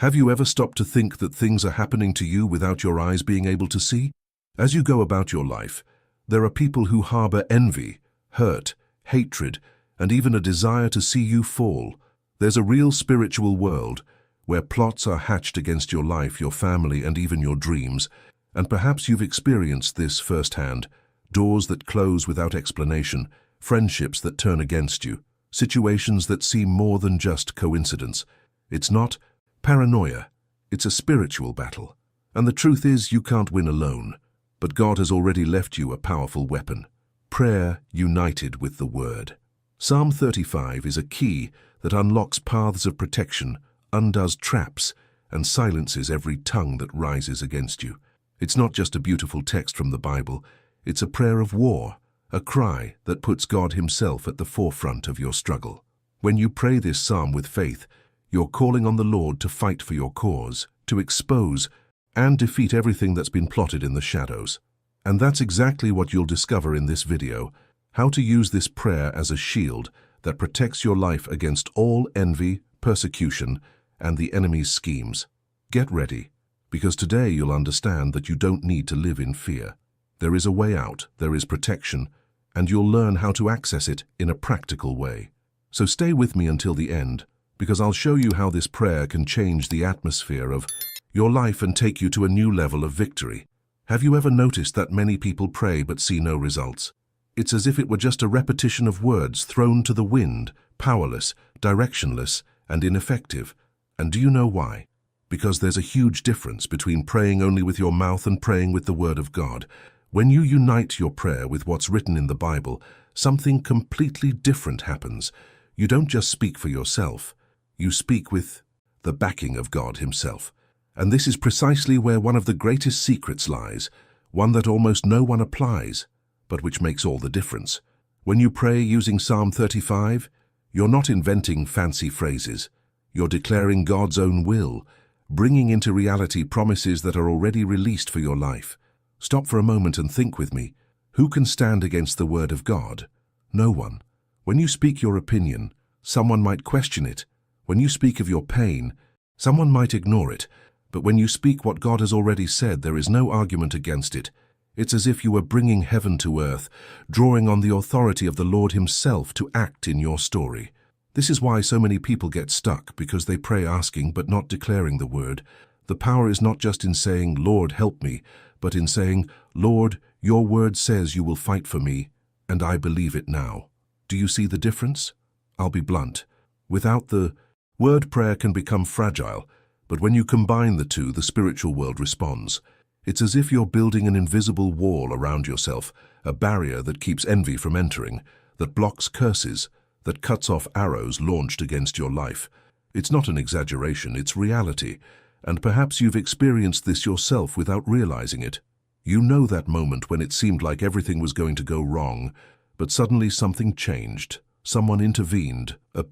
Have you ever stopped to think that things are happening to you without your eyes being able to see? As you go about your life, there are people who harbor envy, hurt, hatred, and even a desire to see you fall. There's a real spiritual world where plots are hatched against your life, your family, and even your dreams. And perhaps you've experienced this firsthand. Doors that close without explanation, friendships that turn against you, situations that seem more than just coincidence. It's not paranoia, it's a spiritual battle. And the truth is, you can't win alone. But God has already left you a powerful weapon. Prayer united with the Word. Psalm 35 is a key that unlocks paths of protection, undoes traps, and silences every tongue that rises against you. It's not just a beautiful text from the Bible, it's a prayer of war, a cry that puts God Himself at the forefront of your struggle. When you pray this psalm with faith, you're calling on the Lord to fight for your cause, to expose and defeat everything that's been plotted in the shadows. And that's exactly what you'll discover in this video, how to use this prayer as a shield that protects your life against all envy, persecution, and the enemy's schemes. Get ready, because today you'll understand that you don't need to live in fear. There is a way out, there is protection, and you'll learn how to access it in a practical way. So stay with me until the end, because I'll show you how this prayer can change the atmosphere of your life and take you to a new level of victory. Have you ever noticed that many people pray but see no results? It's as if it were just a repetition of words thrown to the wind, powerless, directionless, and ineffective. And do you know why? Because there's a huge difference between praying only with your mouth and praying with the Word of God. When you unite your prayer with what's written in the Bible, something completely different happens. You don't just speak for yourself. You speak with the backing of God Himself. And this is precisely where one of the greatest secrets lies, one that almost no one applies, but which makes all the difference. When you pray using Psalm 35, you're not inventing fancy phrases. You're declaring God's own will, bringing into reality promises that are already released for your life. Stop for a moment and think with me. Who can stand against the Word of God? No one. When you speak your opinion, someone might question it. When you speak of your pain, someone might ignore it. But when you speak what God has already said, there is no argument against it. It's as if you were bringing heaven to earth, drawing on the authority of the Lord Himself to act in your story. This is why so many people get stuck, because they pray asking but not declaring the word. The power is not just in saying, "Lord, help me," but in saying, "Lord, your word says you will fight for me, and I believe it now." Do you see the difference? I'll be blunt. Without the word, prayer can become fragile, but when you combine the two, the spiritual world responds. It's as if you're building an invisible wall around yourself, a barrier that keeps envy from entering, that blocks curses, that cuts off arrows launched against your life. It's not an exaggeration, it's reality, and perhaps you've experienced this yourself without realizing it. You know that moment when it seemed like everything was going to go wrong, but suddenly something changed, someone intervened, a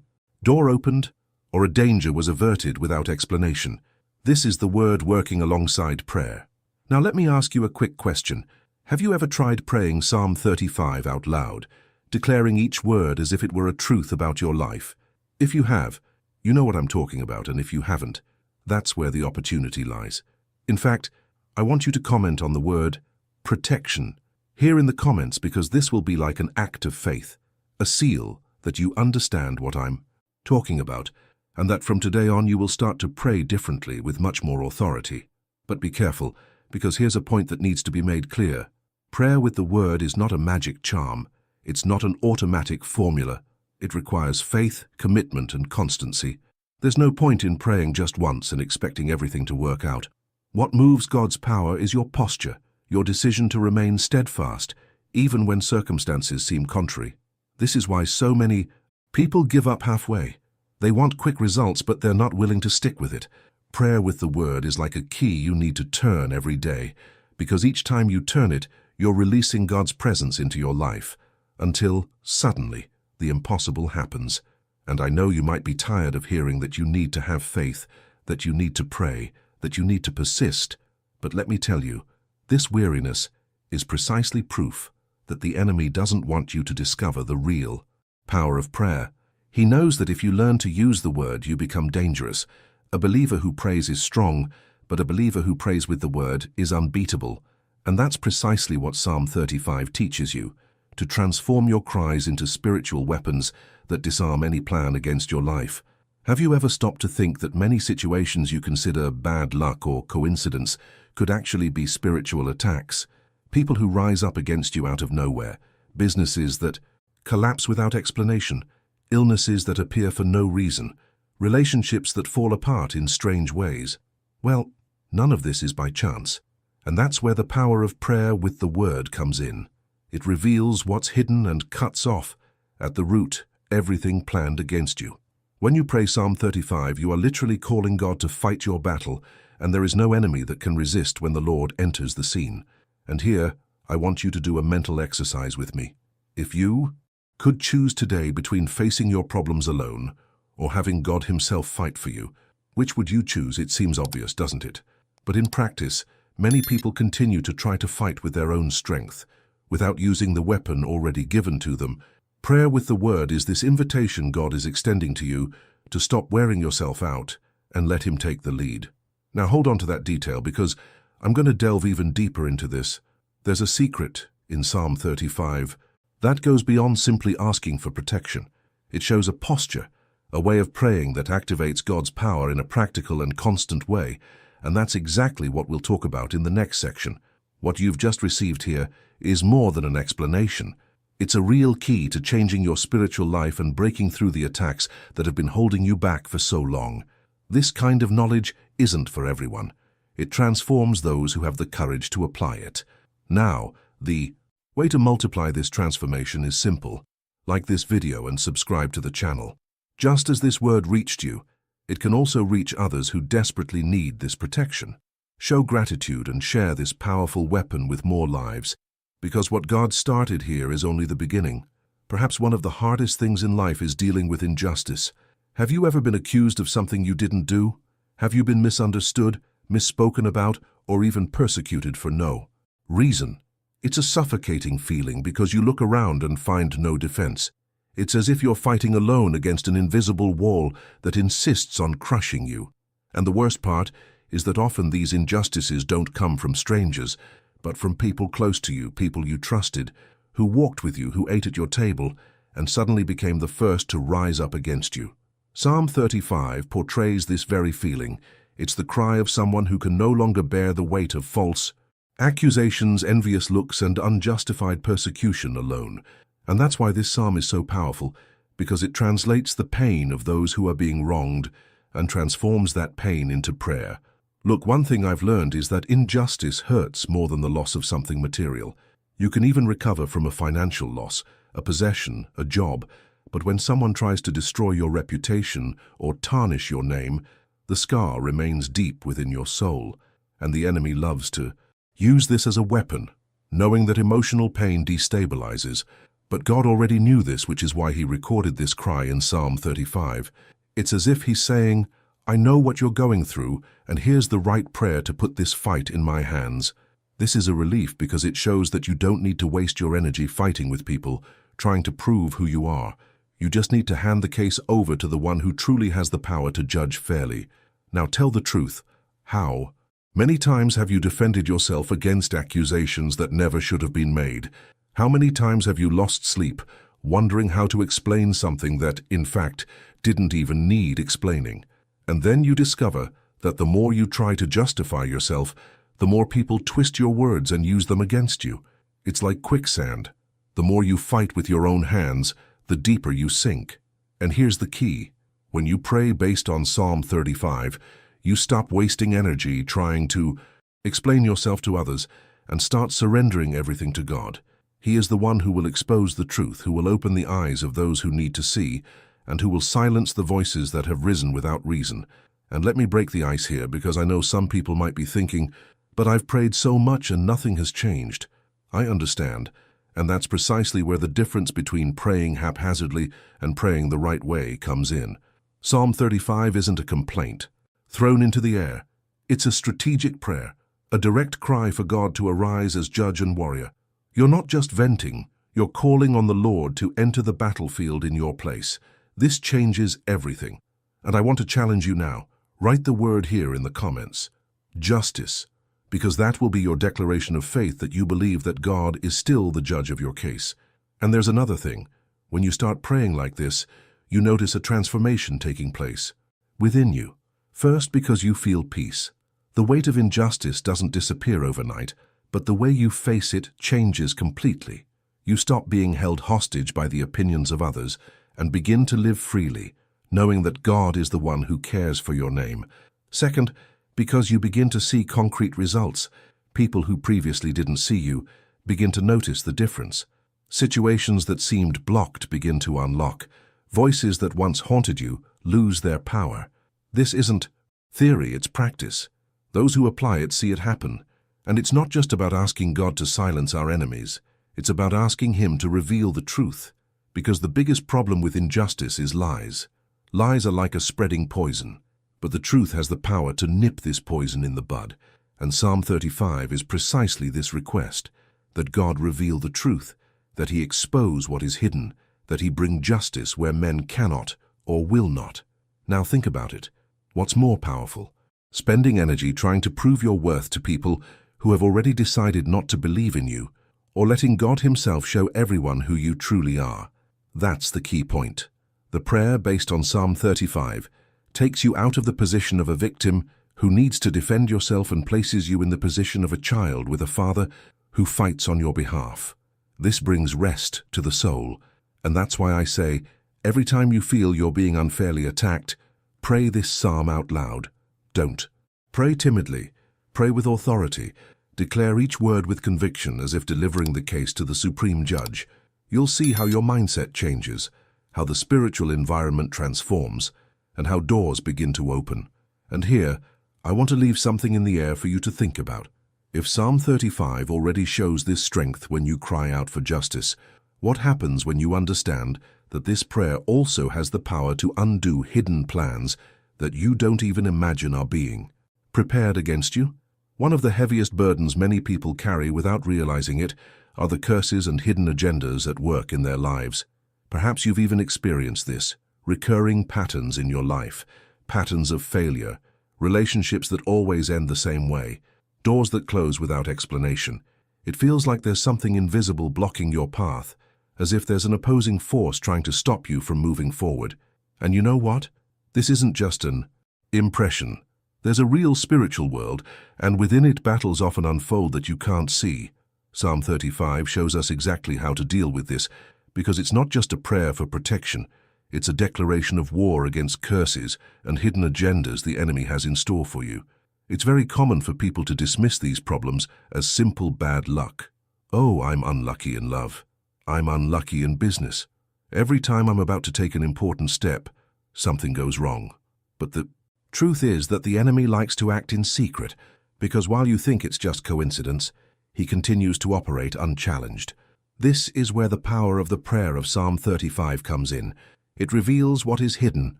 door opened, or a danger was averted without explanation. This is the word working alongside prayer. Now let me ask you a quick question. Have you ever tried praying Psalm 35 out loud, declaring each word as if it were a truth about your life? If you have, you know what I'm talking about, and if you haven't, that's where the opportunity lies. In fact, I want you to comment on the word protection here in the comments, because this will be like an act of faith, a seal that you understand what I'm talking about, and that from today on you will start to pray differently with much more authority. But be careful, because here's a point that needs to be made clear. Prayer with the Word is not a magic charm. It's not an automatic formula. It requires faith, commitment, and constancy. There's no point in praying just once and expecting everything to work out. What moves God's power is your posture, your decision to remain steadfast, even when circumstances seem contrary. This is why so many people give up halfway. They want quick results, but they're not willing to stick with it. Prayer with the Word is like a key you need to turn every day, because each time you turn it, you're releasing God's presence into your life, until, suddenly, the impossible happens. And I know you might be tired of hearing that you need to have faith, that you need to pray, that you need to persist. But let me tell you, this weariness is precisely proof that the enemy doesn't want you to discover the real power of prayer. He knows that if you learn to use the Word, you become dangerous, A believer who prays is strong, but a believer who prays with the word is unbeatable. And that's precisely what Psalm 35 teaches you, to transform your cries into spiritual weapons that disarm any plan against your life. Have you ever stopped to think that many situations you consider bad luck or coincidence could actually be spiritual attacks? People who rise up against you out of nowhere, businesses that collapse without explanation, illnesses that appear for no reason, relationships that fall apart in strange ways. Well, none of this is by chance. And that's where the power of prayer with the word comes in. It reveals what's hidden and cuts off, at the root, everything planned against you. When you pray Psalm 35, you are literally calling God to fight your battle, and there is no enemy that can resist when the Lord enters the scene. And here, I want you to do a mental exercise with me. If you could choose today between facing your problems alone or having God Himself fight for you, which would you choose? It seems obvious, doesn't it? But in practice, many people continue to try to fight with their own strength, without using the weapon already given to them. Prayer with the word is this invitation God is extending to you to stop wearing yourself out and let Him take the lead. Now hold on to that detail, because I'm going to delve even deeper into this. There's a secret in Psalm 35 that goes beyond simply asking for protection. It shows a posture, a way of praying that activates God's power in a practical and constant way, and that's exactly what we'll talk about in the next section. What you've just received here is more than an explanation. It's a real key to changing your spiritual life and breaking through the attacks that have been holding you back for so long. This kind of knowledge isn't for everyone. It transforms those who have the courage to apply it. Now, the way to multiply this transformation is simple. Like this video and subscribe to the channel. Just as this word reached you, it can also reach others who desperately need this protection. Show gratitude and share this powerful weapon with more lives, because what God started here is only the beginning. Perhaps one of the hardest things in life is dealing with injustice. Have you ever been accused of something you didn't do? Have you been misunderstood, misspoken about, or even persecuted for no reason? It's a suffocating feeling because you look around and find no defense. It's as if you're fighting alone against an invisible wall that insists on crushing you. And the worst part is that often these injustices don't come from strangers, but from people close to you, people you trusted, who walked with you, who ate at your table, and suddenly became the first to rise up against you. Psalm 35 portrays this very feeling. It's the cry of someone who can no longer bear the weight of false accusations, envious looks, and unjustified persecution alone. And that's why this psalm is so powerful, because it translates the pain of those who are being wronged and transforms that pain into prayer. Look, one thing I've learned is that injustice hurts more than the loss of something material. You can even recover from a financial loss, a possession, a job, but when someone tries to destroy your reputation or tarnish your name, the scar remains deep within your soul, and the enemy loves to use this as a weapon, knowing that emotional pain destabilizes. But God already knew this, which is why He recorded this cry in Psalm 35. It's as if He's saying, I know what you're going through, and here's the right prayer to put this fight in my hands. This is a relief because it shows that you don't need to waste your energy fighting with people, trying to prove who you are. You just need to hand the case over to the one who truly has the power to judge fairly. Now tell the truth. How? Many times have you defended yourself against accusations that never should have been made? How many times have you lost sleep, wondering how to explain something that, in fact, didn't even need explaining? And then you discover that the more you try to justify yourself, the more people twist your words and use them against you. It's like quicksand. The more you fight with your own hands, the deeper you sink. And here's the key. When you pray based on Psalm 35, you stop wasting energy trying to explain yourself to others and start surrendering everything to God. He is the one who will expose the truth, who will open the eyes of those who need to see, and who will silence the voices that have risen without reason. And let me break the ice here, because I know some people might be thinking, but I've prayed so much and nothing has changed. I understand, and that's precisely where the difference between praying haphazardly and praying the right way comes in. Psalm 35 isn't a complaint thrown into the air. It's a strategic prayer, a direct cry for God to arise as judge and warrior. You're not just venting, you're calling on the Lord to enter the battlefield in your place. This changes everything. And I want to challenge you now. Write the word here in the comments, justice, because that will be your declaration of faith that you believe that God is still the judge of your case. And there's another thing. When you start praying like this, you notice a transformation taking place within you. First, because you feel peace. The weight of injustice doesn't disappear overnight, but the way you face it changes completely. You stop being held hostage by the opinions of others and begin to live freely, knowing that God is the one who cares for your name. Second, because you begin to see concrete results. People who previously didn't see you begin to notice the difference. Situations that seemed blocked begin to unlock. Voices that once haunted you lose their power. This isn't theory, it's practice. Those who apply it see it happen. And it's not just about asking God to silence our enemies. It's about asking Him to reveal the truth. Because the biggest problem with injustice is lies. Lies are like a spreading poison. But the truth has the power to nip this poison in the bud. And Psalm 35 is precisely this request, that God reveal the truth, that He expose what is hidden, that He bring justice where men cannot or will not. Now think about it. What's more powerful? Spending energy trying to prove your worth to people who have already decided not to believe in you, or letting God Himself show everyone who you truly are? That's the key point. The prayer based on Psalm 35 takes you out of the position of a victim who needs to defend yourself and places you in the position of a child with a father who fights on your behalf. This brings rest to the soul, and that's why I say, every time you feel you're being unfairly attacked, pray this psalm out loud. Don't. Pray timidly. Pray with authority. Declare each word with conviction as if delivering the case to the supreme judge. You'll see how your mindset changes, how the spiritual environment transforms, and how doors begin to open. And here, I want to leave something in the air for you to think about. If Psalm 35 already shows this strength when you cry out for justice, what happens when you understand that this prayer also has the power to undo hidden plans that you don't even imagine are being prepared against you? One of the heaviest burdens many people carry without realizing it are the curses and hidden agendas at work in their lives. Perhaps you've even experienced this. Recurring patterns in your life, patterns of failure, relationships that always end the same way, doors that close without explanation. It feels like there's something invisible blocking your path, as if there's an opposing force trying to stop you from moving forward. And you know what? This isn't just an impression. There's a real spiritual world, and within it battles often unfold that you can't see. Psalm 35 shows us exactly how to deal with this, because it's not just a prayer for protection. It's a declaration of war against curses and hidden agendas the enemy has in store for you. It's very common for people to dismiss these problems as simple bad luck. Oh, I'm unlucky in love. I'm unlucky in business. Every time I'm about to take an important step, something goes wrong. But the truth is that the enemy likes to act in secret, because while you think it's just coincidence, he continues to operate unchallenged. This is where the power of the prayer of Psalm 35 comes in. It reveals what is hidden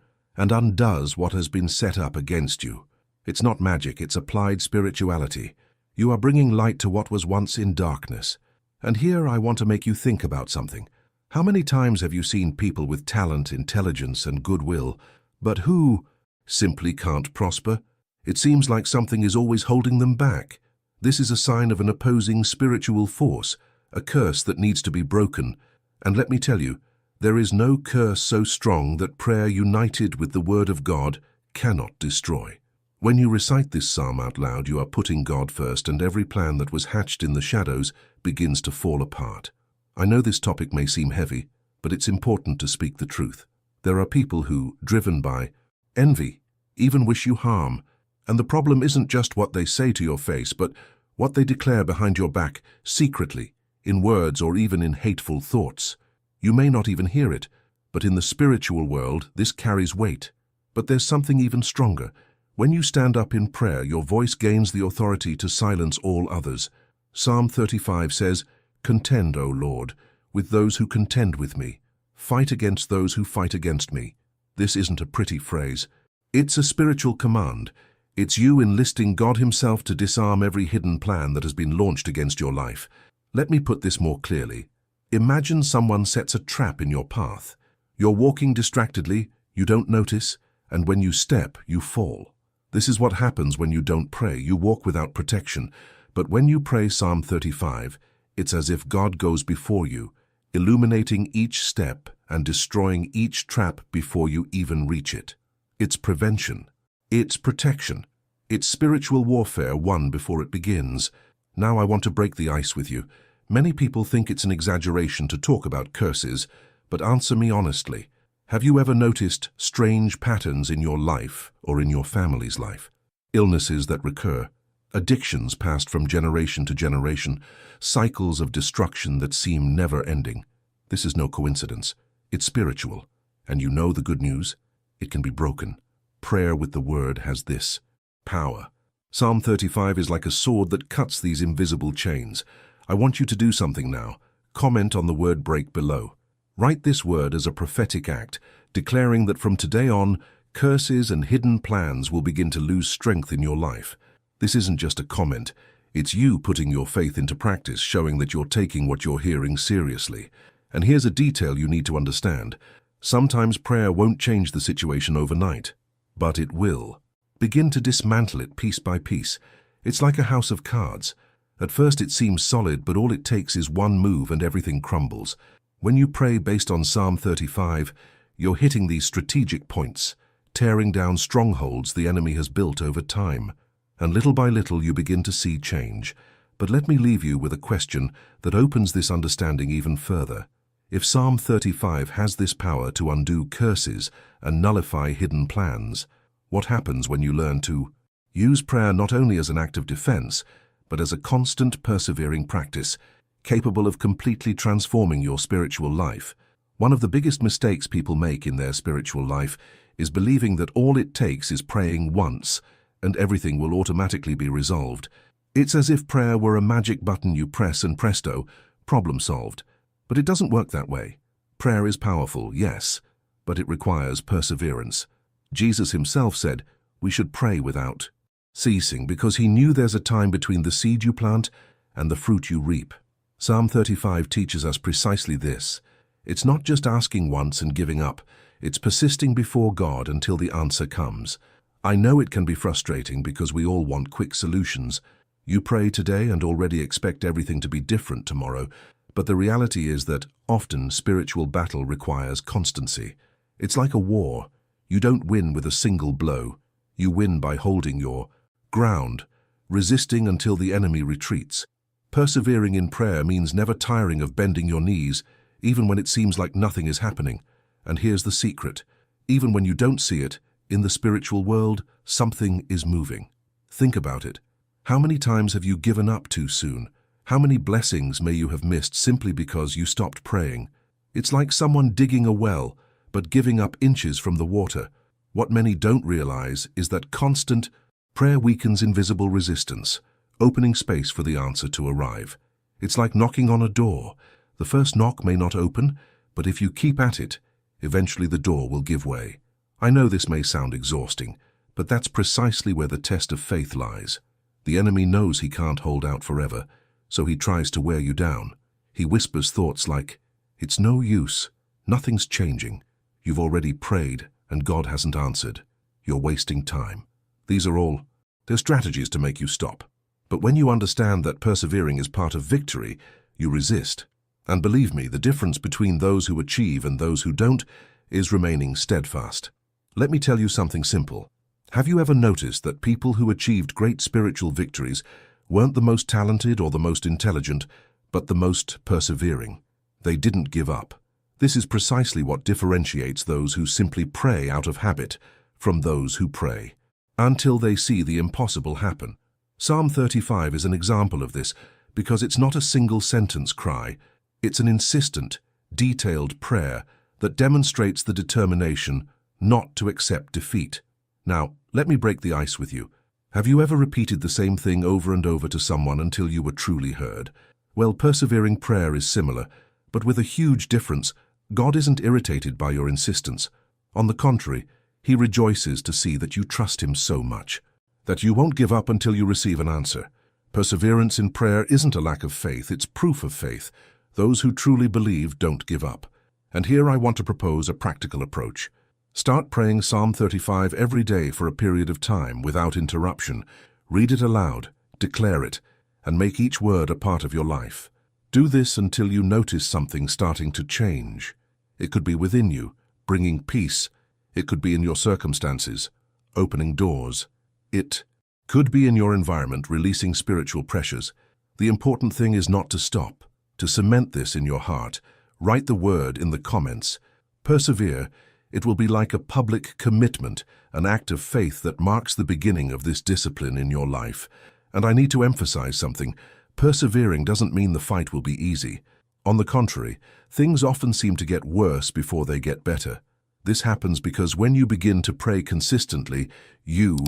and undoes what has been set up against you. It's not magic, it's applied spirituality. You are bringing light to what was once in darkness. And here I want to make you think about something. How many times have you seen people with talent, intelligence, and goodwill, but who simply can't prosper? It seems like something is always holding them back. This is a sign of an opposing spiritual force, a curse that needs to be broken. And let me tell you, there is no curse so strong that prayer united with the Word of God cannot destroy. When you recite this psalm out loud, you are putting God first, and every plan that was hatched in the shadows begins to fall apart. I know this topic may seem heavy, but it's important to speak the truth. There are people who, driven by envy, even wish you harm. And the problem isn't just what they say to your face, but what they declare behind your back, secretly, in words or even in hateful thoughts. You may not even hear it, but in the spiritual world, this carries weight. But there's something even stronger. When you stand up in prayer, your voice gains the authority to silence all others. Psalm 35 says, "Contend, O Lord, with those who contend with me. Fight against those who fight against me." This isn't a pretty phrase. It's a spiritual command. It's you enlisting God Himself to disarm every hidden plan that has been launched against your life. Let me put this more clearly. Imagine someone sets a trap in your path. You're walking distractedly, you don't notice, and when you step, you fall. This is what happens when you don't pray. You walk without protection. But when you pray Psalm 35, it's as if God goes before you, illuminating each step and destroying each trap before you even reach it. It's prevention. It's protection. It's spiritual warfare won before it begins. Now I want to break the ice with you. Many people think it's an exaggeration to talk about curses, but answer me honestly. Have you ever noticed strange patterns in your life or in your family's life? Illnesses that recur, addictions passed from generation to generation, cycles of destruction that seem never-ending. This is no coincidence. It's spiritual. And you know the good news? It can be broken. Prayer with the Word has this power. Psalm 35 is like a sword that cuts these invisible chains. I want you to do something now. Comment on the word break below. Write this word as a prophetic act, declaring that from today on, curses and hidden plans will begin to lose strength in your life. This isn't just a comment. It's you putting your faith into practice, showing that you're taking what you're hearing seriously. And here's a detail you need to understand. Sometimes prayer won't change the situation overnight, but it will. Begin to dismantle it piece by piece. It's like a house of cards. At first it seems solid, but all it takes is one move and everything crumbles. When you pray based on Psalm 35, you're hitting these strategic points, tearing down strongholds the enemy has built over time. And little by little you begin to see change. But let me leave you with a question that opens this understanding even further. If Psalm 35 has this power to undo curses and nullify hidden plans, what happens when you learn to use prayer not only as an act of defense, but as a constant, persevering practice, capable of completely transforming your spiritual life? One of the biggest mistakes people make in their spiritual life is believing that all it takes is praying once and everything will automatically be resolved. It's as if prayer were a magic button you press and presto, problem solved. But it doesn't work that way. Prayer is powerful, yes, but it requires perseverance. Jesus himself said we should pray without ceasing because he knew there's a time between the seed you plant and the fruit you reap. Psalm 35 teaches us precisely this. It's not just asking once and giving up. It's persisting before God until the answer comes. I know it can be frustrating because we all want quick solutions. You pray today and already expect everything to be different tomorrow, but the reality is that often spiritual battle requires constancy. It's like a war. You don't win with a single blow. You win by holding your ground, resisting until the enemy retreats. Persevering in prayer means never tiring of bending your knees, even when it seems like nothing is happening. And here's the secret. Even when you don't see it, in the spiritual world, something is moving. Think about it. How many times have you given up too soon? How many blessings may you have missed simply because you stopped praying? It's like someone digging a well, but giving up inches from the water. What many don't realize is that constant prayer weakens invisible resistance, opening space for the answer to arrive. It's like knocking on a door. The first knock may not open, but if you keep at it, eventually the door will give way. I know this may sound exhausting, but that's precisely where the test of faith lies. The enemy knows he can't hold out forever, so he tries to wear you down. He whispers thoughts like, "It's no use. Nothing's changing. You've already prayed, and God hasn't answered. You're wasting time." They're strategies to make you stop. But when you understand that persevering is part of victory, you resist. And believe me, the difference between those who achieve and those who don't is remaining steadfast. Let me tell you something simple. Have you ever noticed that people who achieved great spiritual victories weren't the most talented or the most intelligent, but the most persevering? They didn't give up. This is precisely what differentiates those who simply pray out of habit from those who pray until they see the impossible happen. Psalm 35 is an example of this because it's not a single-sentence cry. It's an insistent, detailed prayer that demonstrates the determination not to accept defeat. Now, let me break the ice with you. Have you ever repeated the same thing over and over to someone until you were truly heard? Well, persevering prayer is similar, but with a huge difference. God isn't irritated by your insistence. On the contrary, He rejoices to see that you trust Him so much, that you won't give up until you receive an answer. Perseverance in prayer isn't a lack of faith, it's proof of faith. Those who truly believe don't give up. And here I want to propose a practical approach. Start praying Psalm 35 every day for a period of time without interruption. Read it aloud, declare it, and make each word a part of your life. Do this until you notice something starting to change. It could be within you, bringing peace. It could be in your circumstances, opening doors. It could be in your environment, releasing spiritual pressures. The important thing is not to stop, to cement this in your heart. Write the word in the comments. Persevere. It will be like a public commitment, an act of faith that marks the beginning of this discipline in your life. And I need to emphasize something. Persevering doesn't mean the fight will be easy. On the contrary, things often seem to get worse before they get better. This happens because when you begin to pray consistently, you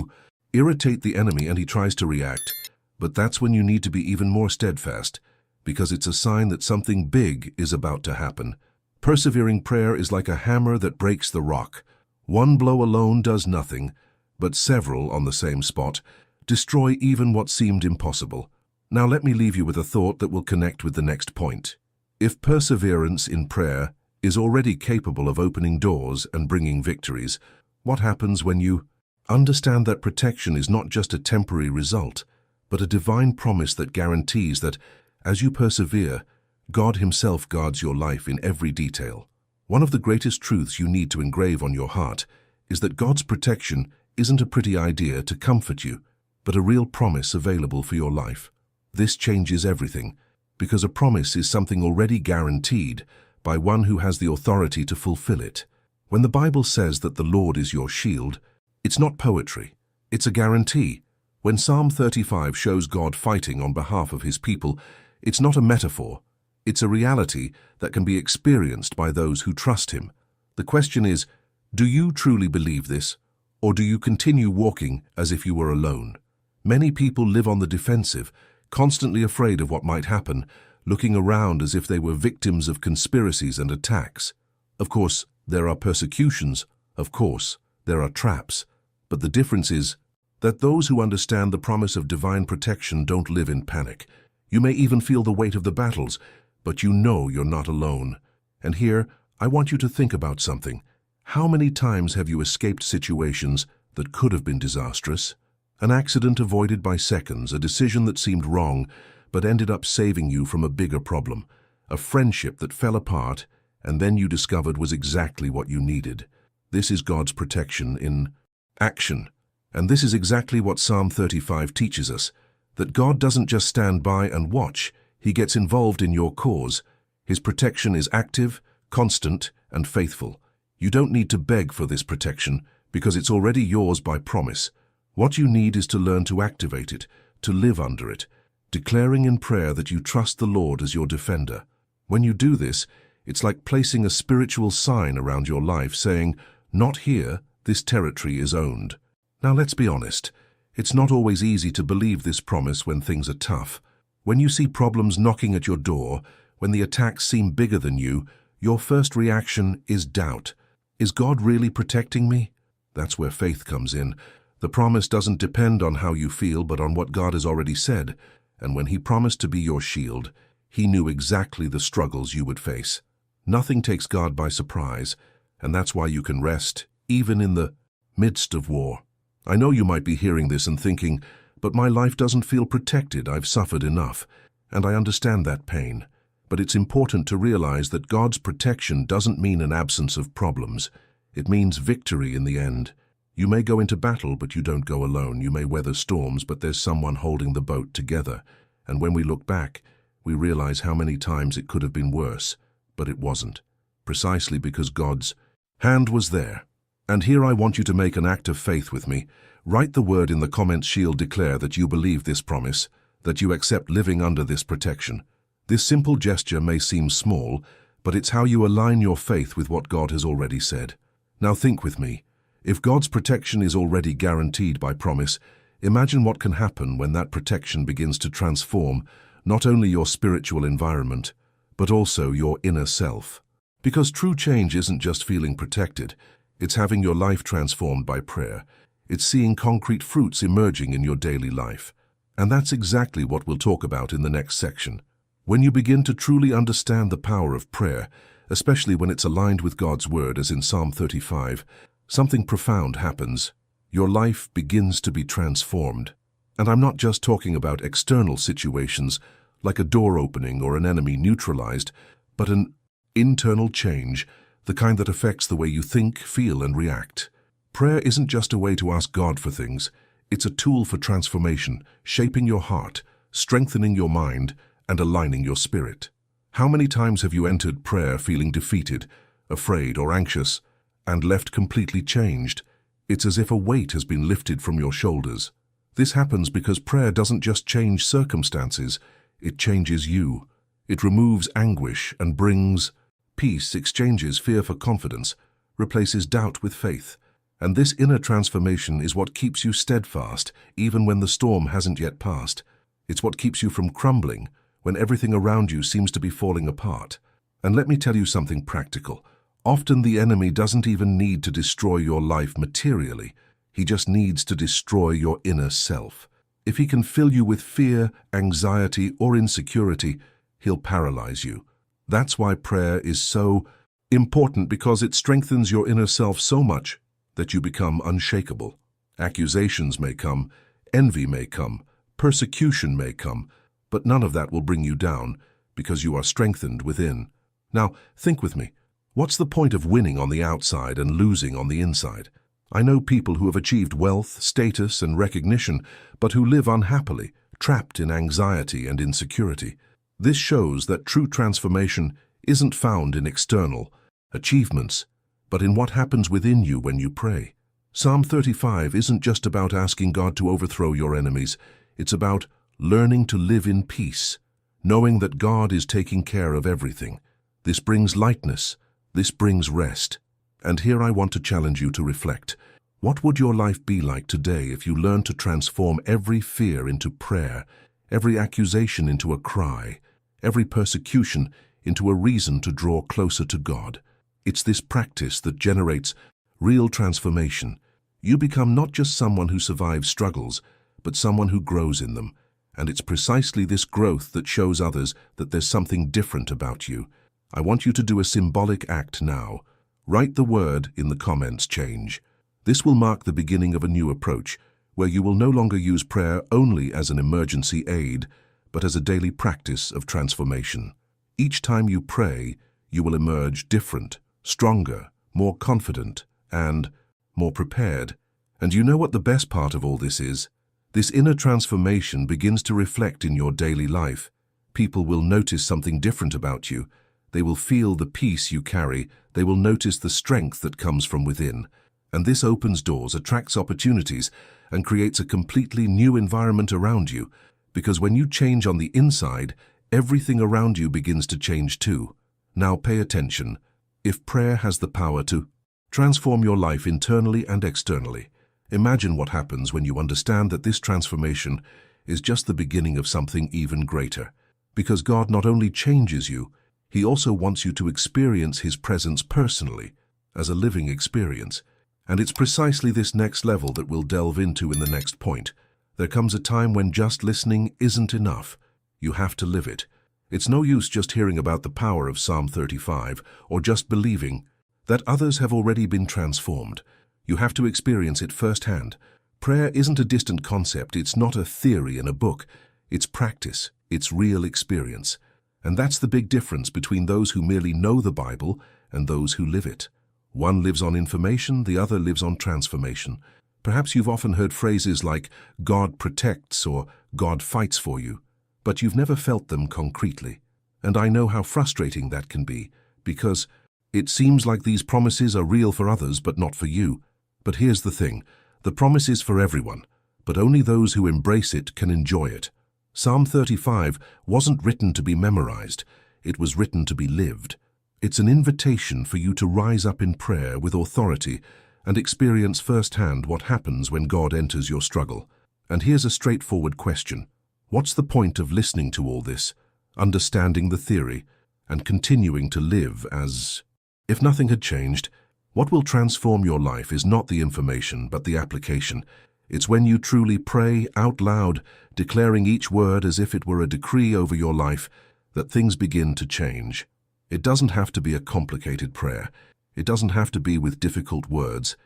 irritate the enemy and he tries to react. But that's when you need to be even more steadfast, because it's a sign that something big is about to happen. Persevering prayer is like a hammer that breaks the rock. One blow alone does nothing, but several on the same spot destroy even what seemed impossible. Now let me leave you with a thought that will connect with the next point. If perseverance in prayer is already capable of opening doors and bringing victories, what happens when you understand that protection is not just a temporary result, but a divine promise that guarantees that, as you persevere, God Himself guards your life in every detail? One of the greatest truths you need to engrave on your heart is that God's protection isn't a pretty idea to comfort you, but a real promise available for your life. This changes everything, because a promise is something already guaranteed by one who has the authority to fulfill it. When the Bible says that the Lord is your shield, it's not poetry, it's a guarantee. When Psalm 35 shows God fighting on behalf of His people, it's not a metaphor, it's a reality that can be experienced by those who trust Him. The question is, do you truly believe this, or do you continue walking as if you were alone? Many people live on the defensive, constantly afraid of what might happen, looking around as if they were victims of conspiracies and attacks. Of course, there are persecutions. Of course, there are traps. But the difference is that those who understand the promise of divine protection don't live in panic. You may even feel the weight of the battles, but you know you're not alone. And here, I want you to think about something. How many times have you escaped situations that could have been disastrous? An accident avoided by seconds, a decision that seemed wrong but ended up saving you from a bigger problem, a friendship that fell apart and then you discovered was exactly what you needed. This is God's protection in action. And this is exactly what Psalm 35 teaches us, that God doesn't just stand by and watch, He gets involved in your cause. His protection is active, constant, and faithful. You don't need to beg for this protection because it's already yours by promise. What you need is to learn to activate it, to live under it, declaring in prayer that you trust the Lord as your defender. When you do this, it's like placing a spiritual sign around your life saying, "Not here, this territory is owned." Now let's be honest, it's not always easy to believe this promise when things are tough. When you see problems knocking at your door, when the attacks seem bigger than you, your first reaction is doubt. Is God really protecting me? That's where faith comes in. The promise doesn't depend on how you feel, but on what God has already said. And when He promised to be your shield, He knew exactly the struggles you would face. Nothing takes God by surprise, and that's why you can rest, even in the midst of war. I know you might be hearing this and thinking, but my life doesn't feel protected, I've suffered enough. And I understand that pain. But it's important to realize that God's protection doesn't mean an absence of problems. It means victory in the end. You may go into battle, but you don't go alone. You may weather storms, but there's someone holding the boat together. And when we look back, we realize how many times it could have been worse, but it wasn't. Precisely because God's hand was there. And here I want you to make an act of faith with me. Write the word in the comments shield, declare that you believe this promise, that you accept living under this protection. This simple gesture may seem small, but it's how you align your faith with what God has already said. Now think with me. If God's protection is already guaranteed by promise, imagine what can happen when that protection begins to transform not only your spiritual environment, but also your inner self. Because true change isn't just feeling protected, it's having your life transformed by prayer. It's seeing concrete fruits emerging in your daily life. And that's exactly what we'll talk about in the next section. When you begin to truly understand the power of prayer, especially when it's aligned with God's word as in Psalm 35, something profound happens. Your life begins to be transformed. And I'm not just talking about external situations, like a door opening or an enemy neutralized, but an internal change, the kind that affects the way you think, feel, and react. Prayer isn't just a way to ask God for things. It's a tool for transformation, shaping your heart, strengthening your mind, and aligning your spirit. How many times have you entered prayer feeling defeated, afraid, or anxious, and left completely changed? It's as if a weight has been lifted from your shoulders. This happens because prayer doesn't just change circumstances, it changes you. It removes anguish and brings peace, exchanges fear for confidence, replaces doubt with faith. And this inner transformation is what keeps you steadfast, even when the storm hasn't yet passed. It's what keeps you from crumbling, when everything around you seems to be falling apart. And let me tell you something practical. Often the enemy doesn't even need to destroy your life materially. He just needs to destroy your inner self. If he can fill you with fear, anxiety, or insecurity, he'll paralyze you. That's why prayer is so important, because it strengthens your inner self so much that you become unshakable. Accusations may come, envy may come, persecution may come, but none of that will bring you down because you are strengthened within. Now, think with me. What's the point of winning on the outside and losing on the inside? I know people who have achieved wealth, status, and recognition, but who live unhappily, trapped in anxiety and insecurity. This shows that true transformation isn't found in external achievements, but in what happens within you when you pray. Psalm 35 isn't just about asking God to overthrow your enemies. It's about learning to live in peace, knowing that God is taking care of everything. This brings lightness. This brings rest. And here I want to challenge you to reflect. What would your life be like today if you learned to transform every fear into prayer, every accusation into a cry, every persecution into a reason to draw closer to God? It's this practice that generates real transformation. You become not just someone who survives struggles, but someone who grows in them. And it's precisely this growth that shows others that there's something different about you. I want you to do a symbolic act now. Write the word in the comments "change." This will mark the beginning of a new approach, where you will no longer use prayer only as an emergency aid, but as a daily practice of transformation. Each time you pray, you will emerge different, stronger, more confident, and more prepared. And you know what the best part of all this is? This inner transformation begins to reflect in your daily life. People will notice something different about you. They will feel the peace you carry. They will notice the strength that comes from within. And this opens doors, attracts opportunities, and creates a completely new environment around you. Because when you change on the inside, everything around you begins to change too. Now pay attention. If prayer has the power to transform your life internally and externally, imagine what happens when you understand that this transformation is just the beginning of something even greater. Because God not only changes you, He also wants you to experience His presence personally, as a living experience. And it's precisely this next level that we'll delve into in the next point. There comes a time when just listening isn't enough. You have to live it. It's no use just hearing about the power of Psalm 35 or just believing that others have already been transformed. You have to experience it firsthand. Prayer isn't a distant concept. It's not a theory in a book. It's practice. It's real experience. And that's the big difference between those who merely know the Bible and those who live it. One lives on information, the other lives on transformation. Perhaps you've often heard phrases like "God protects" or "God fights for you," but you've never felt them concretely. And I know how frustrating that can be, because it seems like these promises are real for others but not for you. But here's the thing, the promise is for everyone, but only those who embrace it can enjoy it. Psalm 35 wasn't written to be memorized, it was written to be lived. It's an invitation for you to rise up in prayer with authority and experience firsthand what happens when God enters your struggle. And here's a straightforward question. What's the point of listening to all this, understanding the theory, and continuing to live as if nothing had changed? What will transform your life is not the information, but the application. It's when you truly pray out loud, declaring each word as if it were a decree over your life, that things begin to change. It doesn't have to be a complicated prayer. It doesn't have to be with difficult words.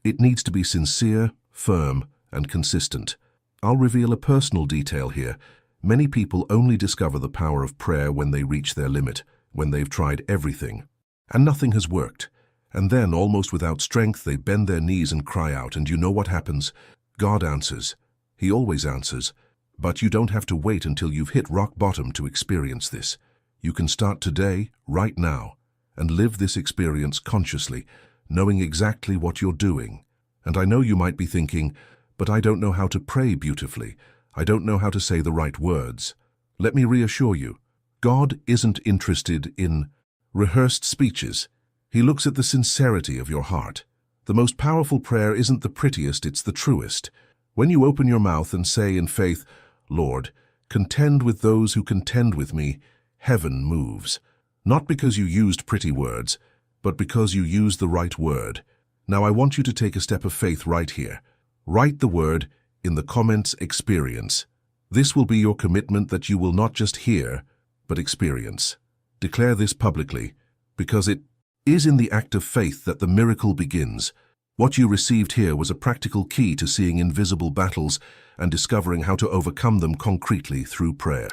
It needs to be sincere, firm, and consistent. I'll reveal a personal detail here. Many people only discover the power of prayer when they reach their limit, when they've tried everything, and nothing has worked. And then, almost without strength, they bend their knees and cry out, and you know what happens? God answers. He always answers. But you don't have to wait until you've hit rock bottom to experience this. You can start today, right now, and live this experience consciously, knowing exactly what you're doing. And I know you might be thinking, but I don't know how to pray beautifully. I don't know how to say the right words. Let me reassure you, God isn't interested in rehearsed speeches. He looks at the sincerity of your heart. The most powerful prayer isn't the prettiest, it's the truest. When you open your mouth and say in faith, Lord, contend with those who contend with me, heaven moves. Not because you used pretty words, but because you used the right word. Now I want you to take a step of faith right here. Write the word in the comments experience. This will be your commitment that you will not just hear, but experience. Declare this publicly, because it is in the act of faith that the miracle begins. What you received here was a practical key to seeing invisible battles and discovering how to overcome them concretely through prayer.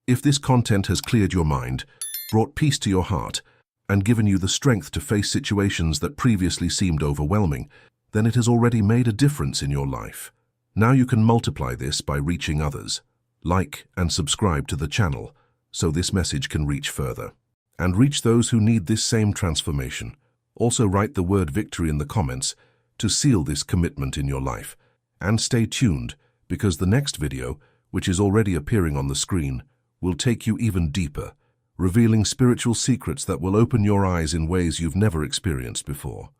If this content has cleared your mind, brought peace to your heart, and given you the strength to face situations that previously seemed overwhelming, then it has already made a difference in your life. Now you can multiply this by reaching others. Like and subscribe to the channel so this message can reach further. And reach those who need this same transformation. Also write the word victory in the comments to seal this commitment in your life. And stay tuned, because the next video, which is already appearing on the screen, will take you even deeper, revealing spiritual secrets that will open your eyes in ways you've never experienced before.